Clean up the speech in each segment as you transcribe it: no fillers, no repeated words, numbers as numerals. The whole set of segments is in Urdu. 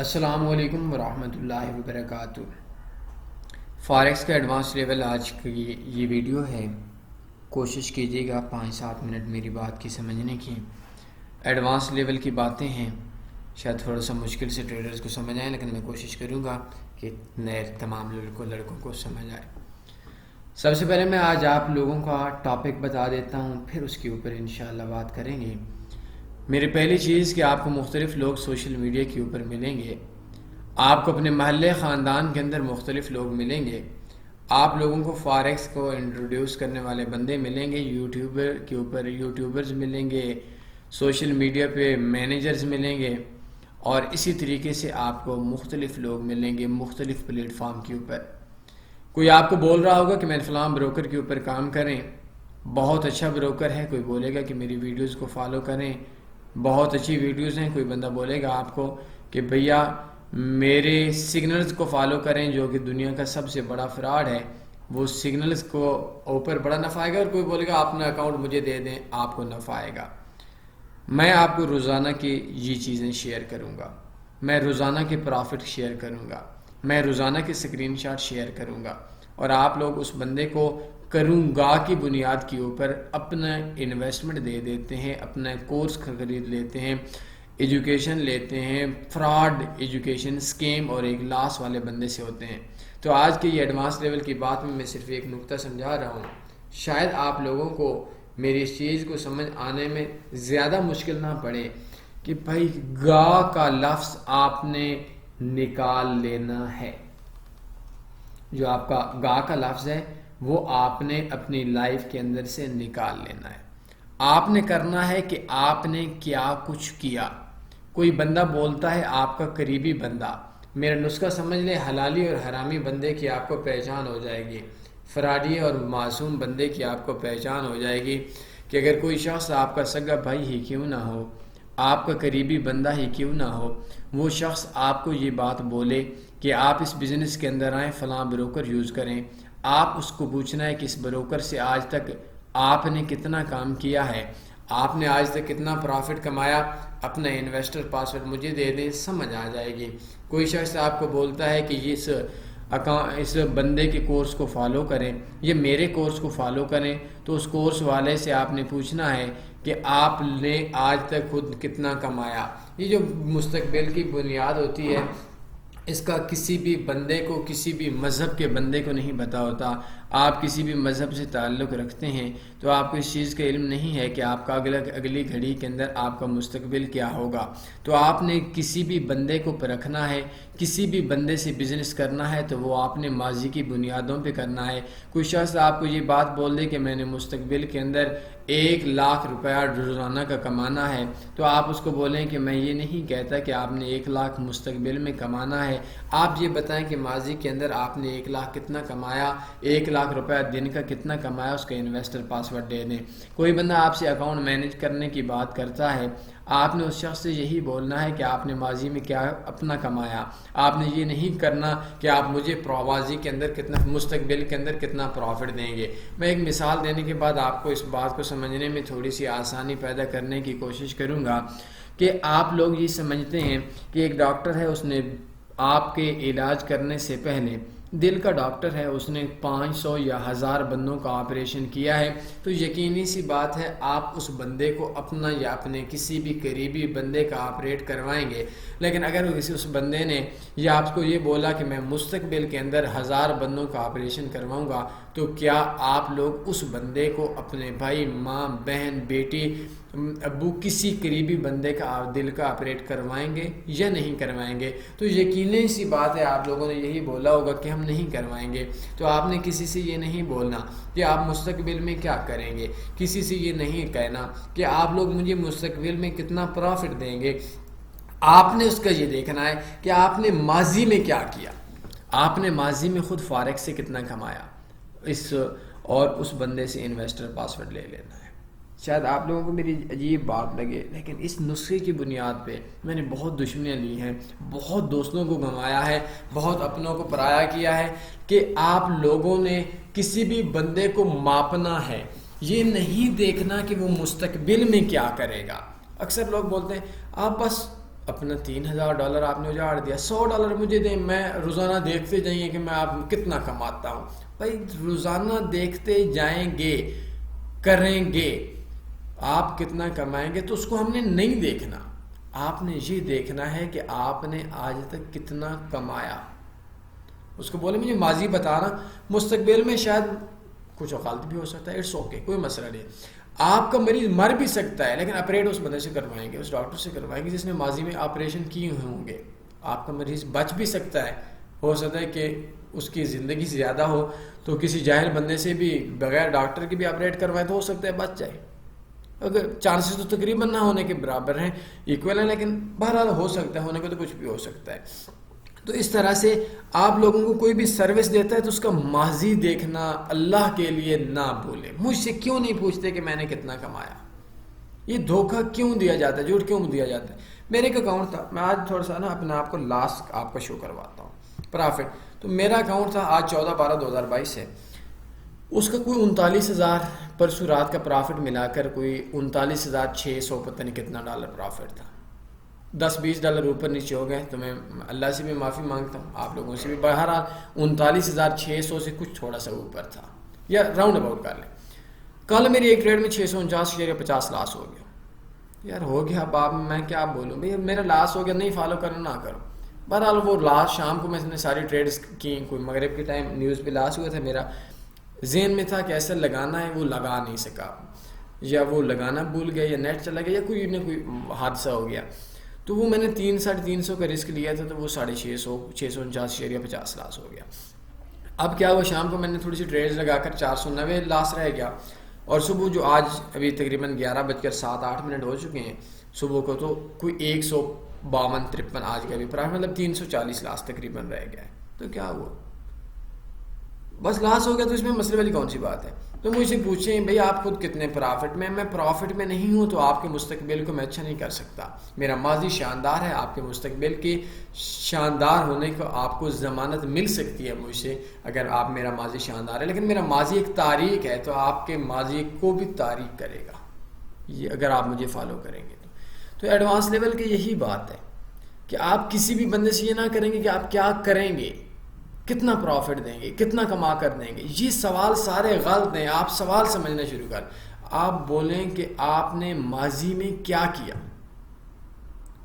السلام علیکم ورحمۃ اللہ وبرکاتہ۔ فاریکس کا ایڈوانس لیول آج کی یہ ویڈیو ہے۔ کوشش کیجیے گا 5-7 منٹ میری بات کی سمجھنے کی۔ ایڈوانس لیول کی باتیں ہیں، شاید تھوڑا سا مشکل سے ٹریڈرز کو سمجھ آئیں، لیکن میں کوشش کروں گا کہ نئے تمام لڑکوں کو سمجھ آئے۔ سب سے پہلے میں آج آپ لوگوں کا ٹاپک بتا دیتا ہوں، پھر اس کے اوپر انشاءاللہ بات کریں گے۔ میری پہلی چیز کہ آپ کو مختلف لوگ سوشل میڈیا کے اوپر ملیں گے، آپ کو اپنے محلے خاندان کے اندر مختلف لوگ ملیں گے، آپ لوگوں کو فاریکس کو انٹروڈیوس کرنے والے بندے ملیں گے، یوٹیوبر کے اوپر یوٹیوبرز ملیں گے، سوشل میڈیا پہ مینیجرز ملیں گے، اور اسی طریقے سے آپ کو مختلف لوگ ملیں گے مختلف پلیٹ فارم کے اوپر۔ کوئی آپ کو بول رہا ہوگا کہ میں فلاں بروکر کے اوپر کام کریں، بہت اچھا بروکر ہے، کوئی بولے گا کہ میری ویڈیوز کو فالو کریں، بہت اچھی ویڈیوز ہیں، کوئی بندہ بولے گا آپ کو کہ بھیا میرے سگنلز کو فالو کریں، جو کہ دنیا کا سب سے بڑا فراڈ ہے، وہ سگنلز کو اوپر بڑا نفع آئے گا، اور کوئی بولے گا اپنا اکاؤنٹ مجھے دے دیں آپ کو نفع آئے گا۔ میں آپ کو روزانہ کی یہ چیزیں شیئر کروں گا، میں روزانہ کے پرافٹ شیئر کروں گا، میں روزانہ کے اسکرین شاٹ شیئر کروں گا، اور آپ لوگ اس بندے کو کروں گا کی بنیاد کے اوپر اپنا انویسٹمنٹ دے دیتے ہیں، اپنا کورس خرید لیتے ہیں، ایجوکیشن لیتے ہیں، فراڈ ایجوکیشن اسکیم اور ایک لاس والے بندے سے ہوتے ہیں۔ تو آج کے یہ ایڈوانس لیول کی بات میں صرف ایک نقطہ سمجھا رہا ہوں، شاید آپ لوگوں کو میری اس چیز کو سمجھ آنے میں زیادہ مشکل نہ پڑے کہ بھائی گا کا لفظ آپ نے نکال لینا ہے۔ جو آپ کا گا کا لفظ ہے وہ آپ نے اپنی لائف کے اندر سے نکال لینا ہے۔ آپ نے کرنا ہے کہ آپ نے کیا کچھ کیا۔ کوئی بندہ بولتا ہے آپ کا قریبی بندہ، میرا نسخہ سمجھ لے، حلالی اور حرامی بندے کی آپ کو پہچان ہو جائے گی، فراڈی اور معصوم بندے کی آپ کو پہچان ہو جائے گی، کہ اگر کوئی شخص آپ کا سگا بھائی ہی کیوں نہ ہو، آپ کا قریبی بندہ ہی کیوں نہ ہو، وہ شخص آپ کو یہ بات بولے کہ آپ اس بزنس کے اندر آئیں، فلاں بروکر یوز کریں، آپ اس کو پوچھنا ہے کہ اس بروکر سے آج تک آپ نے کتنا کام کیا ہے، آپ نے آج تک کتنا پروفٹ کمایا، اپنا انویسٹر پاسورڈ مجھے دے دیں، سمجھ آ جائے گی۔ کوئی شخص آپ کو بولتا ہے کہ اس بندے کے کورس کو فالو کریں یا میرے کورس کو فالو کریں، تو اس کورس والے سے آپ نے پوچھنا ہے کہ آپ نے آج تک خود کتنا کمایا۔ یہ جو مستقبل کی بنیاد ہوتی ہے، اس کا کسی بھی بندے کو، کسی بھی مذہب کے بندے کو نہیں پتہ ہوتا۔ آپ کسی بھی مذہب سے تعلق رکھتے ہیں تو آپ کو اس چیز کا علم نہیں ہے کہ آپ کا اگلی گھڑی کے اندر آپ کا مستقبل کیا ہوگا۔ تو آپ نے کسی بھی بندے کو پرکھنا ہے، کسی بھی بندے سے بزنس کرنا ہے تو وہ آپ نے ماضی کی بنیادوں پہ کرنا ہے۔ کوئی شخص آپ کو یہ بات بول دے کہ میں نے مستقبل کے اندر 1,00,000 روپیہ روزانہ کا کمانا ہے، تو آپ اس کو بولیں کہ میں یہ نہیں کہتا کہ آپ نے 1,00,000 مستقبل میں کمانا ہے، آپ یہ بتائیں کہ ماضی کے اندر آپ نے 1,00,000 کتنا کمایا، 1,00,000 روپیہ دن کا کتنا کمایا، اس کا انویسٹر پاسورڈ دے دیں۔ کوئی بندہ آپ سے اکاؤنٹ مینیج کرنے کی بات کرتا ہے، آپ نے اس شخص سے یہی بولنا ہے کہ آپ نے ماضی میں کیا اپنا کمایا، آپ نے یہ نہیں کرنا کہ آپ مجھے ماضی کے اندر کتنا، مستقبل کے اندر کتنا پروفٹ دیں گے۔ میں ایک مثال دینے کے بعد آپ کو اس بات کو سمجھنے میں تھوڑی سی آسانی پیدا کرنے کی کوشش کروں گا کہ آپ لوگ یہ سمجھتے ہیں کہ ایک ڈاکٹر ہے، اس نے آپ کے علاج کرنے سے پہلے، دل کا ڈاکٹر ہے، اس نے 500 یا 1000 بندوں کا آپریشن کیا ہے، تو یقینی سی بات ہے آپ اس بندے کو اپنا یا اپنے کسی بھی قریبی بندے کا آپریٹ کروائیں گے۔ لیکن اگر اس بندے نے یا آپ کو یہ بولا کہ میں مستقبل کے اندر 1000 بندوں کا آپریشن کرواؤں گا، تو کیا آپ لوگ اس بندے کو اپنے بھائی، ماں، بہن، بیٹی، ابو، کسی قریبی بندے کا دل کا آپریٹ کروائیں گے یا نہیں کروائیں گے؟ تو یقینی سی بات ہے آپ لوگوں نے یہی بولا ہوگا کہ ہم نہیں کروائیں گے۔ تو آپ نے کسی سے یہ نہیں بولنا کہ آپ مستقبل میں کیا کریں گے، کسی سے یہ نہیں کہنا کہ آپ لوگ مجھے مستقبل میں کتنا پروفٹ دیں گے۔ آپ نے اس کا یہ دیکھنا ہے کہ آپ نے ماضی میں کیا کیا، آپ نے ماضی میں خود فارکس سے کتنا کمایا، اور اس بندے سے انویسٹر پاسورڈ لے لینا ہے۔ شاید آپ لوگوں کو میری عجیب بات لگے، لیکن اس نسخے کی بنیاد پہ میں نے بہت دشمنیاں لی ہیں، بہت دوستوں کو گنوایا ہے، بہت اپنوں کو پرایا کیا ہے، کہ آپ لوگوں نے کسی بھی بندے کو ماپنا ہے، یہ نہیں دیکھنا کہ وہ مستقبل میں کیا کرے گا۔ اکثر لوگ بولتے ہیں آپ بس اپنا $3000 آپ نے اجاڑ دیا، $100 مجھے دیں، میں روزانہ دیکھتے جائیں کہ میں آپ کتنا کماتا ہوں. بھائی روزانہ دیکھتے جائیں گے، کریں گے آپ کتنا کمائیں گے، تو اس کو ہم نے نہیں دیکھنا. آپ نے یہ دیکھنا ہے کہ آپ نے آج تک کتنا کمایا. اس کو بولے مجھے ماضی بتانا، مستقبل میں شاید کچھ غلط بھی ہو سکتا ہے، اٹس اوکے، کوئی مسئلہ نہیں. آپ کا مریض مر بھی سکتا ہے لیکن آپریٹ اس بندے سے کروائیں گے، اس ڈاکٹر سے کروائیں گے جس نے ماضی میں آپریشن کیے ہوں گے. آپ کا مریض بچ بھی سکتا ہے، ہو سکتا ہے کہ اس کی زندگی زیادہ ہو تو کسی جاہل بندے سے بھی بغیر ڈاکٹر کے بھی آپریٹ کروائے تو ہو سکتا ہے بچ جائے. اگر چانسز تو تقریباً نہ ہونے کے برابر ہیں، ایکول ہیں، لیکن بہرحال ہو سکتا ہے، ہونے کو تو کچھ بھی ہو سکتا ہے. تو اس طرح سے آپ لوگوں کو کوئی بھی سروس دیتا ہے تو اس کا ماضی دیکھنا اللہ کے لیے نہ بھولے. مجھ سے کیوں نہیں پوچھتے کہ میں نے کتنا کمایا؟ یہ دھوکہ کیوں دیا جاتا ہے، جھوٹ کیوں دیا جاتا ہے؟ میرے ایک اکاؤنٹ تھا، میں آج تھوڑا سا نا اپنے آپ کو لاس آپ کا شو کرواتا ہوں پرافٹ. تو میرا اکاؤنٹ تھا آج 14/12/2022 ہے، اس کا کوئی 39,000 پرسوں رات کا پرافٹ ملا کر کوئی 39,600 پتہ نہیں کتنا ڈالر پرافٹ تھا. $10-20 اوپر نیچے ہو گئے تو میں اللہ سے بھی معافی مانگتا ہوں، آپ لوگوں سے بھی. بہرحال 39,600 سے کچھ تھوڑا سا اوپر تھا، یا راؤنڈ اباؤٹ کر لیں. کل میری ایک ٹریڈ میں 649.50 لاس ہو گیا. یار ہو گیا، اب آپ میں کیا بولوں بھائی، میرا لاس ہو گیا، نہیں فالو کرنا نہ کرو. بہرحال وہ لاس شام کو میں نے ساری ٹریڈز کی، کوئی مغرب کے ٹائم نیوز پہ لاس ہوا تھا، میرا ذہن میں تھا کہ ایسا لگانا ہے، وہ لگا نہیں سکا، یا وہ لگانا بھول گیا، یا نیٹ چلا گیا، یا کوئی نہ کوئی حادثہ ہو گیا. تو وہ میں نے 300-350 کا رسک لیا تھا، تو وہ 649.50 لاس ہو گیا. اب کیا ہوا، شام کو میں نے تھوڑی سی ٹریڈز لگا کر 490 لاس رہ گیا، اور صبح جو آج ابھی تقریباً 11:07-8 ہو چکے ہیں صبح کو، تو کوئی 152-53 آج کا بھی پرافٹ، مطلب 340 لاس تقریباً رہ گیا ہے. تو کیا ہوا، بس لاس ہو گیا، تو اس میں مسئلے والی کون سی بات ہے؟ تو مجھ سے پوچھیں بھئی آپ خود کتنے پرافٹ میں؟ میں پرافٹ میں نہیں ہوں تو آپ کے مستقبل کو میں اچھا نہیں کر سکتا. میرا ماضی شاندار ہے، آپ کے مستقبل کے شاندار ہونے کو آپ کو ضمانت مل سکتی ہے مجھ سے اگر آپ میرا ماضی شاندار ہے، لیکن میرا ماضی ایک تاریخ ہے، تو آپ کے ماضی کو بھی تاریخ کرے گا یہ، اگر آپ مجھے فالو کریں گے. تو ایڈوانس لیول کی یہی بات ہے کہ آپ کسی بھی بندے سے یہ نہ کریں گے کہ آپ کیا کریں گے، کتنا پروفٹ دیں گے، کتنا کما کر دیں گے. یہ سوال سارے غلط ہیں. آپ سوال سمجھنا شروع کر، آپ بولیں کہ آپ نے ماضی میں کیا کیا،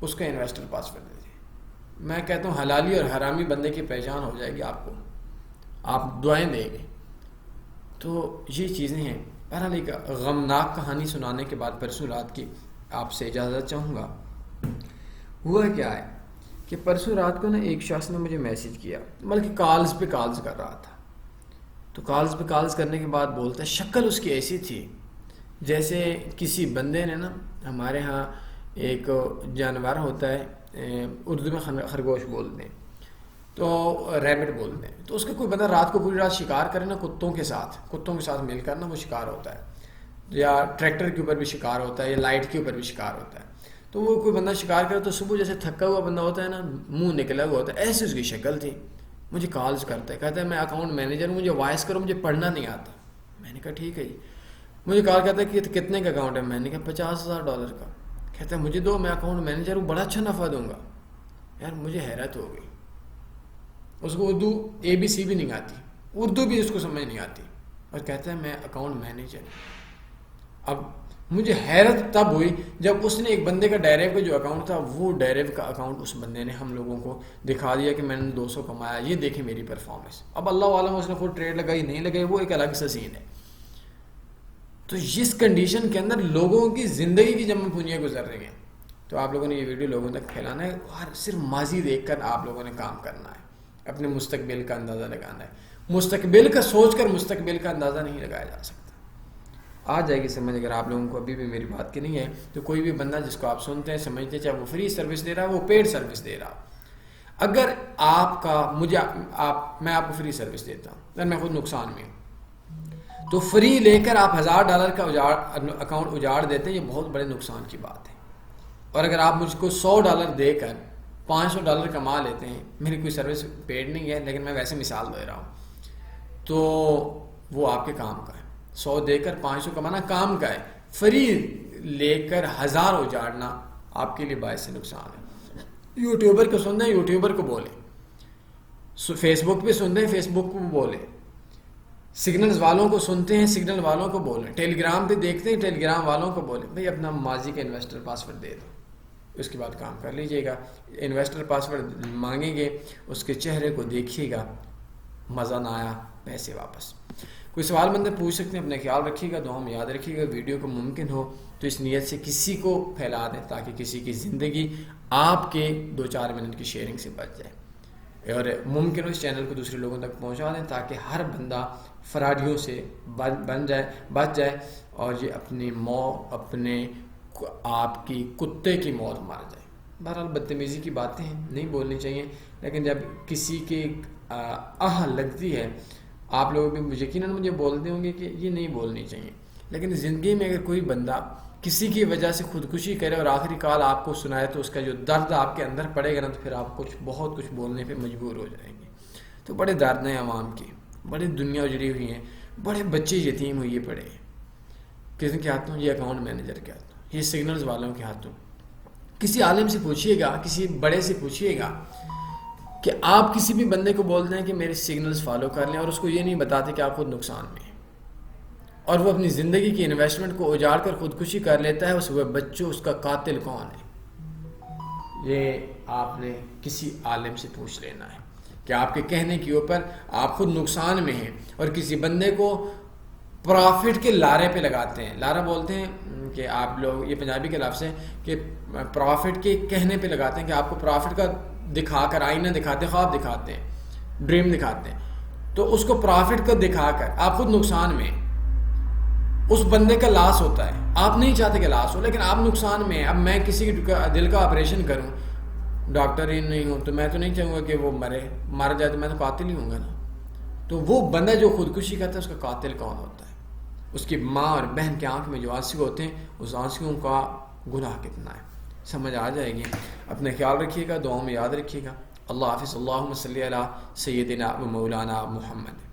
اس کا انویسٹر پاس کر دیجیے. میں کہتا ہوں حلالی اور حرامی بندے کی پہچان ہو جائے گی آپ کو، آپ دعائیں دیں گے. تو یہ چیزیں ہیں. بہرحال ایک غمناک کہانی سنانے کے بعد پرسوں رات کی آپ سے اجازت چاہوں گا. ہوا کیا ہے کہ پرسوں رات کو نا ایک شخص نے مجھے میسج کیا، بلکہ کالز پہ کالز کر رہا تھا. تو کالز پہ کالز کرنے کے بعد بولتا ہے، شکل اس کی ایسی تھی جیسے کسی بندے نے نا، ہمارے ہاں ایک جانور ہوتا ہے اردو میں خرگوش بولتے ہیں، تو ریبٹ بولتے ہیں. تو اس کا کوئی بندہ رات کو پوری رات شکار کرے نا، کتوں کے ساتھ مل کر نا وہ شکار ہوتا ہے، یا ٹریکٹر کے اوپر بھی شکار ہوتا ہے، یا لائٹ کے اوپر بھی شکار ہوتا ہے. تو وہ کوئی بندہ شکار کرے تو صبح جیسے تھکا ہوا بندہ ہوتا ہے نا، منہ نکلا ہوا ہوتا ہے، ایسے اس کی شکل تھی. مجھے کالز کرتا ہے، کہتا ہے میں اکاؤنٹ مینیجر ہوں، مجھے وائس کرو، مجھے پڑھنا نہیں آتا. میں نے کہا ٹھیک ہے جی. مجھے کال کرتا ہے کہ کتنے کا اکاؤنٹ ہے؟ میں نے کہا $50,000 کا. کہتا ہے مجھے دو، میں اکاؤنٹ مینیجر ہوں، بڑا اچھا نفع دوں گا. یار مجھے حیرت ہو گئی. اس کو اردو ABC بھی نہیں آتی، اردو بھی اس کو سمجھ نہیں آتی، اور کہتا ہے میں اکاؤنٹ مینیجر ہوں. اب مجھے حیرت تب ہوئی جب اس نے ایک بندے کا ڈائریو کا جو اکاؤنٹ تھا، وہ ڈائریو کا اکاؤنٹ اس بندے نے ہم لوگوں کو دکھا دیا کہ میں نے 200 کمایا، یہ دیکھیں میری پرفارمنس. اب اللہ عالم اس نے خود ٹریڈ لگائی نہیں لگائی، وہ ایک الگ سا سین ہے. تو اس کنڈیشن کے اندر لوگوں کی زندگی کی جمع پونجیاں گزر رہی ہیں. تو آپ لوگوں نے یہ ویڈیو لوگوں تک پھیلانا ہے، اور صرف ماضی دیکھ کر آپ لوگوں نے کام کرنا ہے، اپنے مستقبل کا اندازہ لگانا ہے. مستقبل کا سوچ کر مستقبل کا اندازہ نہیں لگایا جا سکتا. آ جائے گی سمجھ. اگر آپ لوگوں کو ابھی بھی میری بات کی نہیں ہے تو کوئی بھی بندہ جس کو آپ سنتے ہیں سمجھتے ہیں، چاہے وہ فری سروس دے رہا ہے، وہ پیڈ سروس دے رہا. اگر آپ کا میں آپ کو فری سروس دیتا ہوں، اگر میں خود نقصان میں ہوں، تو فری لے کر آپ $1000 کا اکاؤنٹ اجاڑ دیتے ہیں، یہ بہت بڑے نقصان کی بات ہے. اور اگر آپ مجھ کو $100 دے کر $500 کما لیتے ہیں، میری کوئی سروس پیڈ نہیں ہے لیکن میں ویسے مثال دے رہا ہوں، تو وہ آپ کے کام کا ہے. 100 دے کر 500 کمانا کام کا ہے. فری لے کر 1000 اجاڑنا آپ کے لیے باعث نقصان ہے. یوٹیوبر کو سن رہے ہیں یوٹیوبر کو بولیں، فیس بک پہ سن رہے ہیں فیس بک کو بولیں، سگنلز والوں کو سنتے ہیں سگنل والوں کو بولیں، ٹیلی گرام پہ دیکھتے ہیں ٹیلی گرام والوں کو بولیں بھائی اپنا ماضی کا انویسٹر پاسورڈ دے دو، اس کے بعد کام کر لیجئے گا۔ انویسٹر پاسورڈ مانگیں گے، اس کے چہرے کو دیکھیے گا، مزہ نہ آیا پیسے واپس۔ کوئی سوال بندے پوچھ سکتے ہیں، اپنا خیال رکھیے گا، دعاؤں میں یاد رکھیے گا۔ ویڈیو کو ممکن ہو تو اس نیت سے کسی کو پھیلا دیں تاکہ کسی کی زندگی آپ کے 2-4 منٹ کی شیئرنگ سے بچ جائے، اور ممکن ہو اس چینل کو دوسرے لوگوں تک پہنچا دیں تاکہ ہر بندہ فراڈیوں سے بچ جائے اور یہ اپنے آپ کی کتے کی موت مار جائے۔ بہرحال بدتمیزی کی باتیں ہیں، نہیں بولنی چاہیے، لیکن جب کسی کی لگتی ہے، آپ لوگ بھی یقیناً مجھے بولتے ہوں گے کہ یہ نہیں بولنی چاہیے، لیکن زندگی میں اگر کوئی بندہ کسی کی وجہ سے خودکشی کرے اور آخری کال آپ کو سنائے تو اس کا جو درد آپ کے اندر پڑے گا نا، تو پھر آپ بہت کچھ بولنے پہ مجبور ہو جائیں گے۔ تو بڑے درد ہیں عوام کے، بڑی دنیا اجڑی ہوئی ہیں، بڑے بچے یتیم ہوئے پڑے ہیں، کسی کے ہاتھوں، یہ اکاؤنٹ مینیجر کے ہاتھوں، یہ سگنلز والوں کے ہاتھوں۔ کسی عالم سے پوچھیے گا، کسی بڑے سے پوچھیے گا کہ آپ کسی بھی بندے کو بولتے ہیں کہ میرے سگنلز فالو کر لیں، اور اس کو یہ نہیں بتاتے کہ آپ خود نقصان میں ہیں، اور وہ اپنی زندگی کی انویسٹمنٹ کو اجاڑ کر خودکشی کر لیتا ہے، اس وہ بچوں اس کا قاتل کون ہے؟ یہ آپ نے کسی عالم سے پوچھ لینا ہے کہ آپ کے کہنے کے اوپر آپ خود نقصان میں ہیں، اور کسی بندے کو پرافٹ کے لارے پہ لگاتے ہیں۔ لارا بولتے ہیں کہ آپ لوگ، یہ پنجابی کے لفظ ہے کہ پرافٹ کے کہنے پہ لگاتے ہیں کہ آپ کو پرافٹ کا دکھا کر آئینہ دکھاتے، خواب دکھاتے ہیں، ڈریم دکھاتے ہیں، تو اس کو پرافٹ کا دکھا کر آپ خود نقصان میں ہیں۔ اس بندے کا لاس ہوتا ہے، آپ نہیں چاہتے کہ لاس ہو، لیکن آپ نقصان میں ہیں۔ اب میں کسی دل کا آپریشن کروں، ڈاکٹر ہی نہیں ہوں، تو میں تو نہیں چاہوں گا کہ وہ مر جائے، تو میں تو قاتل ہی ہوں گا نا۔ تو وہ بندہ جو خودکشی کرتا ہے، اس کا قاتل کون ہوتا ہے؟ اس کی ماں اور بہن کی آنکھ میں جو آنسو ہوتے ہیں، اس آنسوؤں کا گناہ کتنا ہے، سمجھ آ جائے گی۔ اپنے خیال رکھیے گا، دعاؤں میں یاد رکھیے گا۔ اللہ حافظ۔ اللہم صلی علی سیدنا و مولانا محمد۔